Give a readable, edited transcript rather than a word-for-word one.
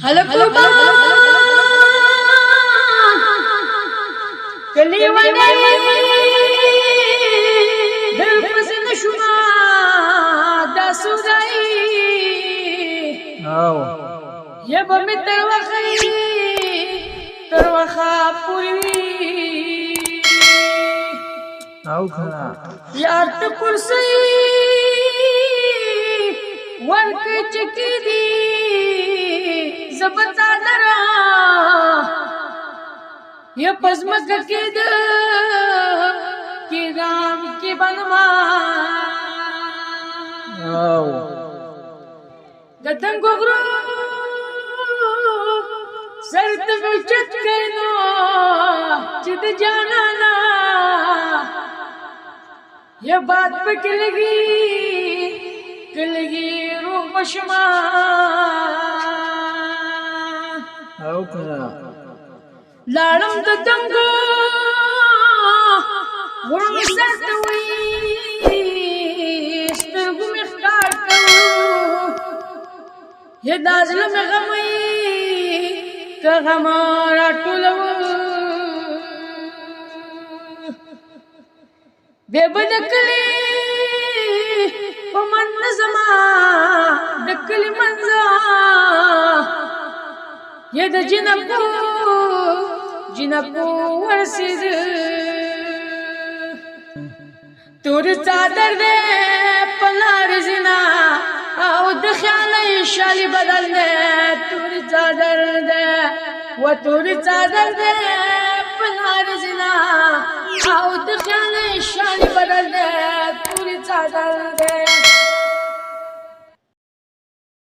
هلکوبا کلی ونی دل پسند شما دا سودائی یا بمی تر وخا پوری یار تا کرسی ورکی چکی دی زبتا درا یا پزمک کی دا کی رام کی بنما دتن گوگرو سرت بچت کرنو چید جانانا یہ بات پہ کلگی روح بشما لارم دتنگو ورم سرتوی سترگو مخکار کرو یہ دازلم غمی که غمارا ٹولو بے بدکلی پمن نظما دکلی منزا یہ دا جنبو ورسید تور چادر دے پلار زنا او دخیالی شالی بدل دے تور چادر دے و تور چادر دے پلار زنا او دخیالی شالی بدل دے تور چادر دے